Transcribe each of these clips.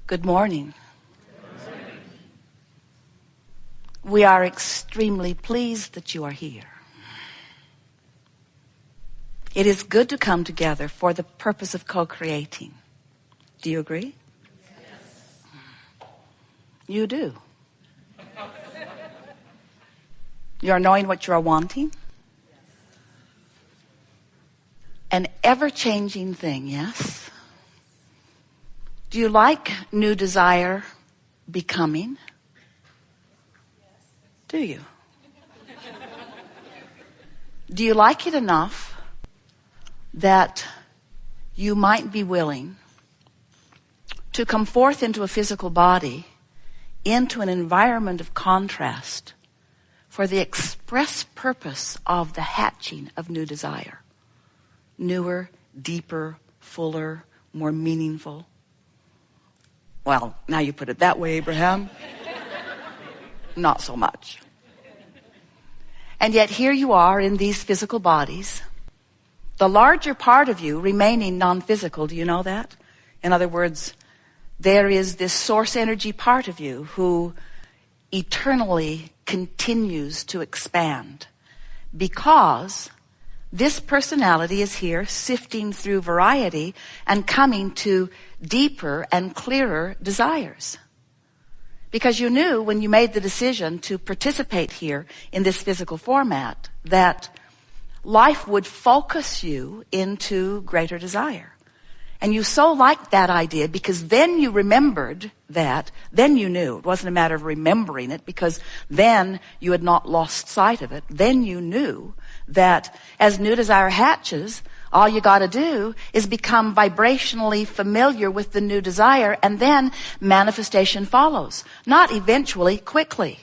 Good morning. We are extremely pleased that you are here. It is good to come together for the purpose of co-creating. Do you agree? Yes. You do. You are knowing what you are wanting. An ever-changing thing, yes? Do you like new desire becoming? Do you? Do you like it enough that you might be willing to come forth into a physical body, into an environment of contrast, for the express purpose of the hatching of new desire? Newer, deeper, fuller, more meaningful. Well, now you put it that way, Abraham. Not so much. And yet here you are in these physical bodies, the larger part of you remaining non-physical. Do you know that? In other words, there is this source energy part of you who eternally continues to expand, because this personality is here sifting through variety and coming to deeper and clearer desires. Because you knew when you made the decision to participate here in this physical format that life would focus you into greater desire. And you so liked that idea because then you remembered that, then you knew. It wasn't a matter of remembering it because then you had not lost sight of it. Then you knew that as new desire hatches, all you got to do is become vibrationally familiar with the new desire, and then manifestation follows. Not eventually, quickly.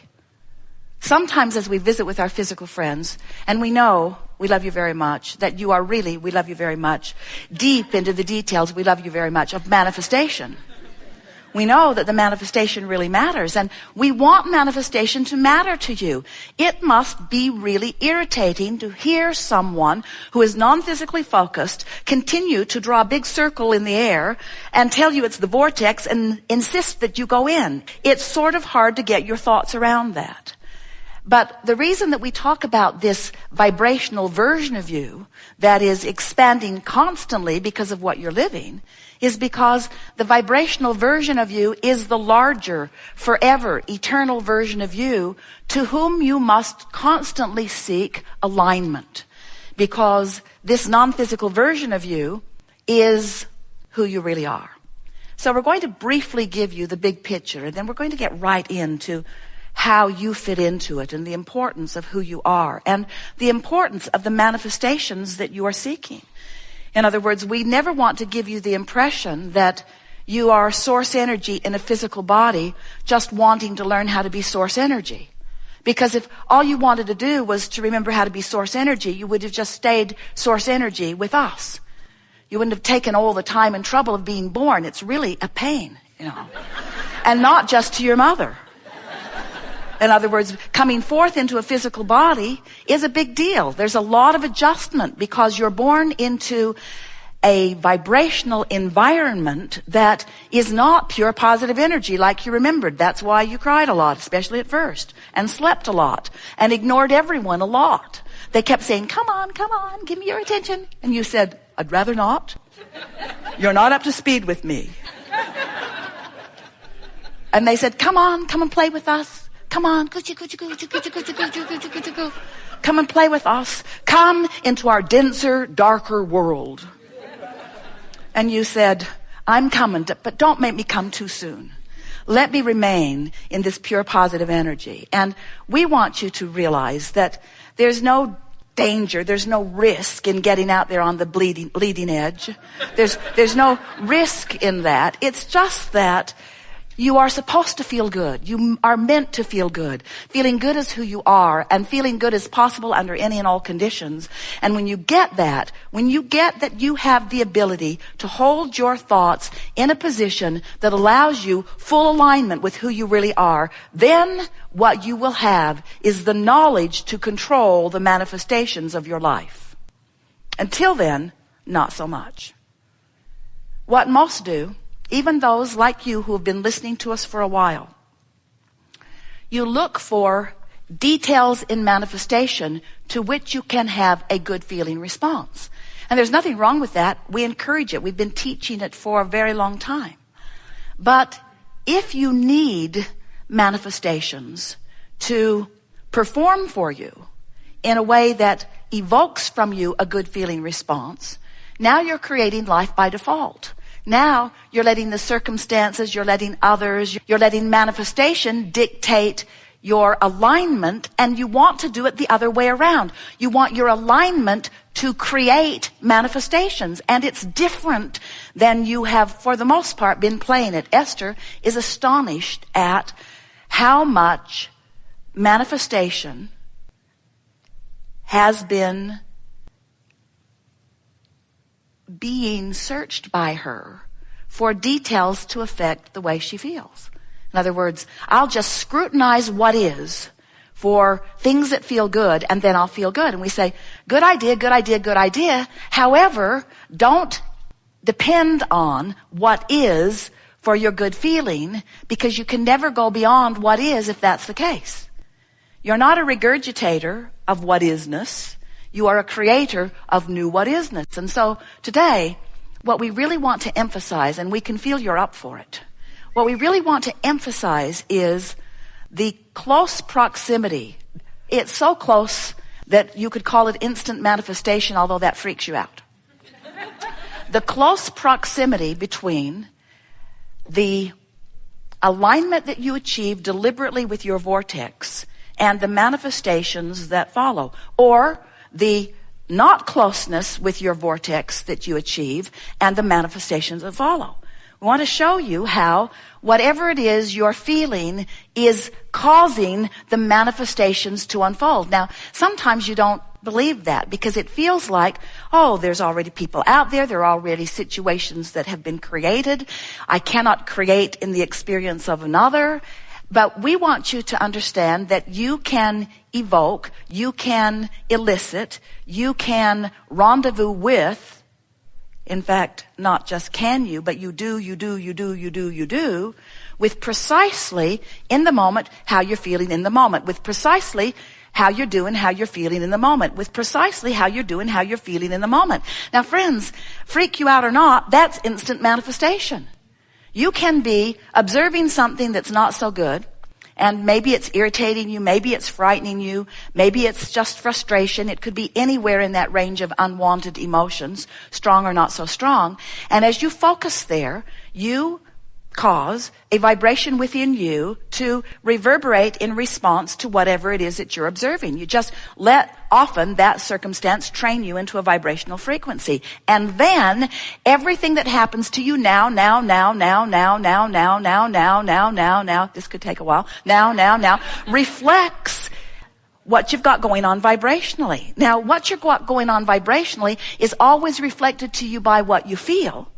Sometimes as we visit with our physical friends, and we know we love you very much, that you are really, we love you very much, deep into the details, we love you very much, of manifestation. We know that the manifestation really matters, and we want manifestation to matter to you. It must be really irritating to hear someone who is non-physically focused continue to draw a big circle in the air and tell you it's the vortex and insist that you go in. It's sort of hard to get your thoughts around that. But the reason that we talk about this vibrational version of you that is expanding constantly because of what you're living is because the vibrational version of you is the larger, forever, eternal version of you to whom you must constantly seek alignment. Because this non-physical version of you is who you really are. So we're going to briefly give you the big picture, and then we're going to get right into how you fit into it and the importance of who you are and the importance of the manifestations that you are seeking. In other words, we never want to give you the impression that you are source energy in a physical body just wanting to learn how to be source energy. Because if all you wanted to do was to remember how to be source energy, you would have just stayed source energy with us. You wouldn't have taken all the time and trouble of being born. It's really a pain, and not just to your mother. In other words, coming forth into a physical body is a big deal. There's a lot of adjustment because you're born into a vibrational environment that is not pure positive energy like you remembered. That's why you cried a lot, especially at first, and slept a lot, and ignored everyone a lot. They kept saying, come on, give me your attention. And you said, I'd rather not. You're not up to speed with me. And they said, come and play with us. Come on, come and play with us. Come into our denser, darker world. And you said, I'm coming, but don't make me come too soon. Let me remain in this pure positive energy. And we want you to realize that there's no danger, there's no risk in getting out there on the bleeding edge. There's no risk in that. It's just that you are supposed to feel good. You are meant to feel good. Feeling good is who you are, and feeling good is possible under any and all conditions. And when you get that you have the ability to hold your thoughts in a position that allows you full alignment with who you really are, then what you will have is the knowledge to control the manifestations of your life. Until then, not so much. What most do even those like you who have been listening to us for a while, you look for details in manifestation to which you can have a good feeling response. And there's nothing wrong with that. We encourage it. We've been teaching it for a very long time. But if you need manifestations to perform for you in a way that evokes from you a good feeling response, now you're creating life by default. Now you're letting the circumstances, you're letting others, you're letting manifestation dictate your alignment, and you want to do it the other way around. You want your alignment to create manifestations, and it's different than you have, for the most part, been playing it. Esther is astonished at how much manifestation has been being searched by her for details to affect the way she feels. In other words, I'll just scrutinize what is for things that feel good, and then I'll feel good. And we say, good idea, good idea, good idea. However, don't depend on what is for your good feeling, because you can never go beyond what is if that's the case. You're not a regurgitator of what isness. You are a creator of new what isness. And so today, what we really want to emphasize, and we can feel you're up for it, what we really want to emphasize is the close proximity. It's so close that you could call it instant manifestation, although that freaks you out. The close proximity between the alignment that you achieve deliberately with your vortex and the manifestations that follow, or the not closeness with your vortex that you achieve and the manifestations that follow. We want to show you how whatever it is you're feeling is causing the manifestations to unfold. Now, sometimes you don't believe that because it feels like, oh, there's already people out there. There are already situations that have been created. I cannot create in the experience of another. But we want you to understand that you can evoke, you can elicit, you can rendezvous with. In fact, not just can you, but you do, with precisely in the moment how you're feeling in the moment, with precisely how you're doing, how you're feeling in the moment, with precisely how you're doing, how you're feeling in the moment. Now, friends, freak you out or not, that's instant manifestation. You can be observing something that's not so good, and maybe it's irritating you, maybe it's frightening you, maybe it's just frustration. It could be anywhere in that range of unwanted emotions, strong or not so strong. And as you focus there, you cause a vibration within you to reverberate in response to whatever it is that you're observing. You just let often that circumstance train you into a vibrational frequency. And then everything that happens to you now, this could take a while, now, reflects what you've got going on vibrationally. Now, what you've got going on vibrationally is always reflected to you by what you feel.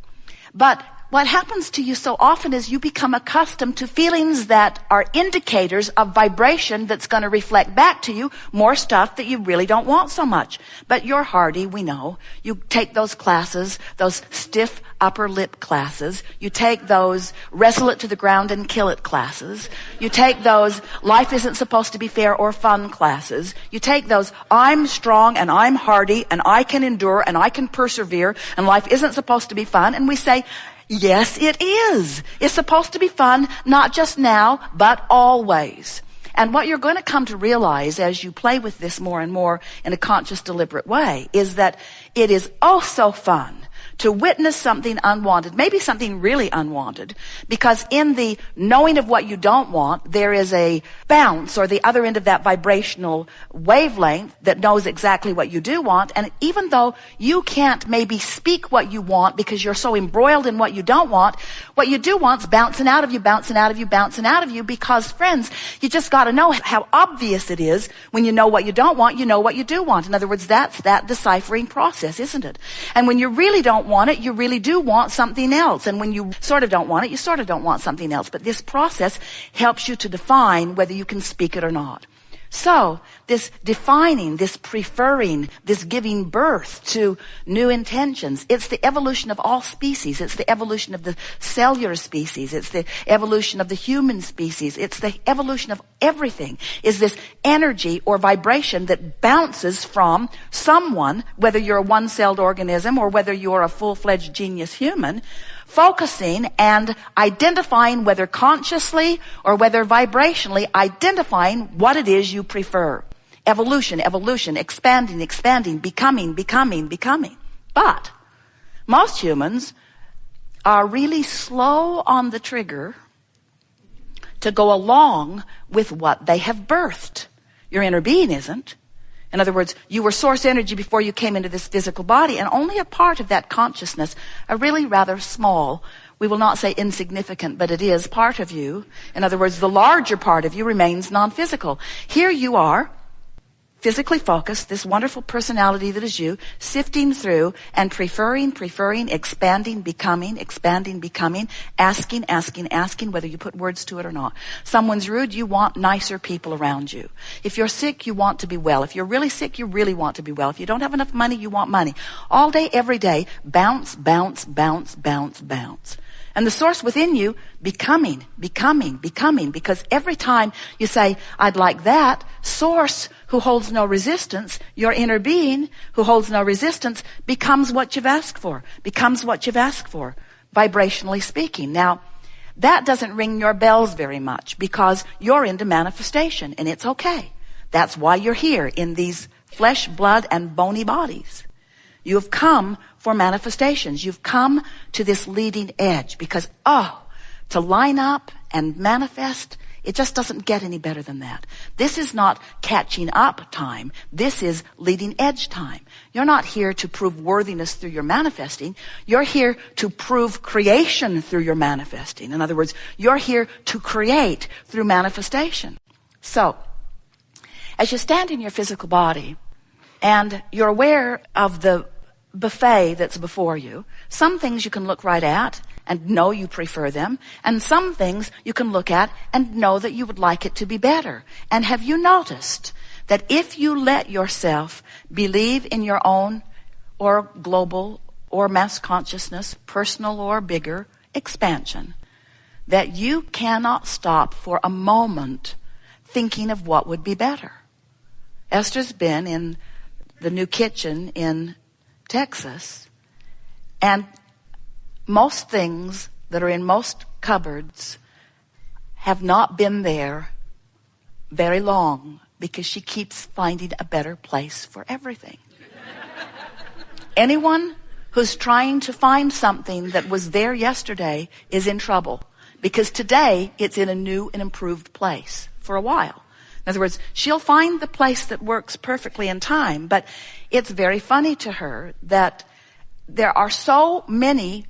But what happens to you so often is you become accustomed to feelings that are indicators of vibration that's going to reflect back to you more stuff that you really don't want so much. But you're hardy, we know. You take those classes, those stiff upper lip classes. You take those wrestle it to the ground and kill it classes. You take those life isn't supposed to be fair or fun classes. You take those I'm strong and I'm hardy and I can endure and I can persevere and life isn't supposed to be fun. And we say, yes, it is. It's supposed to be fun, not just now, but always. And what you're going to come to realize as you play with this more and more in a conscious, deliberate way is that it is oh so fun to witness something unwanted, maybe something really unwanted, because in the knowing of what you don't want, there is a bounce or the other end of that vibrational wavelength that knows exactly what you do want. And even though you can't maybe speak what you want because you're so embroiled in what you don't want, what you do want's bouncing out of you, bouncing out of you, bouncing out of you, because friends, you just got to know how obvious it is when you know what you don't want, you know what you do want. In other words, that's that deciphering process, isn't it? And when you really don't want it, you really do want something else. And when you sort of don't want it, you sort of don't want something else. But this process helps you to define whether you can speak it or not. So, this defining, this preferring, this giving birth to new intentions, it's the evolution of all species. It's the evolution of the cellular species. It's the evolution of the human species. It's the evolution of everything, is this energy or vibration that bounces from someone, whether you're a one-celled organism or whether you're a full-fledged genius human, focusing and identifying, whether consciously or whether vibrationally, identifying what it is you prefer. Evolution, evolution, expanding, expanding, becoming, becoming, becoming. But most humans are really slow on the trigger to go along with what they have birthed. Your inner being isn't. In other words, you were source energy before you came into this physical body, and only a part of that consciousness, a really rather small, we will not say insignificant, but it is part of you. In other words, the larger part of you remains non-physical. Here you are, physically focused, this wonderful personality that is you, sifting through and preferring, expanding, becoming, asking, whether you put words to it or not. Someone's rude, you want nicer people around you. If you're sick, you want to be well. If you're really sick, you really want to be well. If you don't have enough money, you want money. All day, every day, bounce, bounce, bounce, bounce, bounce. And the source within you, becoming, because every time you say, I'd like that, source who holds no resistance, your inner being who holds no resistance, becomes what you've asked for, vibrationally speaking. Now, that doesn't ring your bells very much because you're into manifestation, and it's okay. That's why you're here in these flesh, blood, and bony bodies. You have come for manifestations. You've come to this leading edge because, to line up and manifest, it just doesn't get any better than that. This is not catching up time. This is leading edge time. You're not here to prove worthiness through your manifesting. You're here to prove creation through your manifesting. In other words, you're here to create through manifestation. So, as you stand in your physical body and you're aware of the buffet that's before you, some things you can look right at and know you prefer them, and some things you can look at and know that you would like it to be better. And have you noticed that if you let yourself believe in your own or global or mass consciousness, personal or bigger expansion, that you cannot stop for a moment thinking of what would be better? Esther's been in the new kitchen in Texas, and most things that are in most cupboards have not been there very long because she keeps finding a better place for everything. Anyone who's trying to find something that was there yesterday is in trouble because today it's in a new and improved place for a while. In other words, she'll find the place that works perfectly in time, but it's very funny to her that there are so many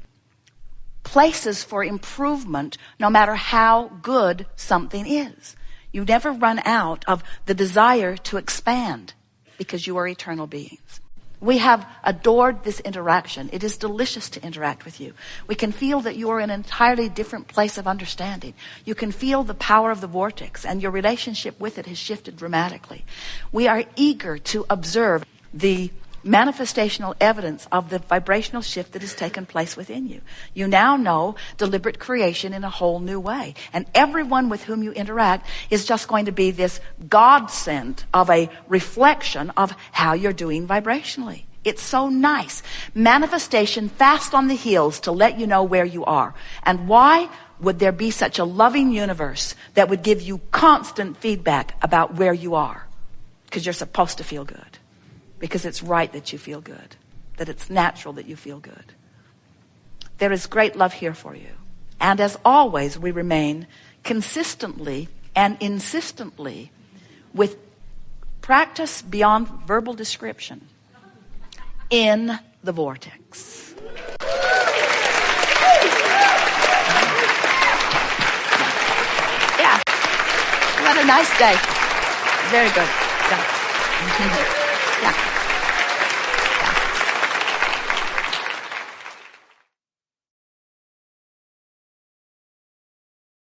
places for improvement no matter how good something is. You never run out of the desire to expand because you are eternal beings. We have adored this interaction. It is delicious to interact with you. We can feel that you are in an entirely different place of understanding. You can feel the power of the vortex, and your relationship with it has shifted dramatically. We are eager to observe the manifestational evidence of the vibrational shift that has taken place within you. You now know deliberate creation in a whole new way. And everyone with whom you interact is just going to be this godsend of a reflection of how you're doing vibrationally. It's so nice. Manifestation fast on the heels to let you know where you are. And why would there be such a loving universe that would give you constant feedback about where you are? Because you're supposed to feel good. Because it's right that you feel good, that it's natural that you feel good. There is great love here for you. And as always, we remain consistently and insistently with practice beyond verbal description in the vortex. Yeah. What a nice day. Very good. Yeah. Yeah.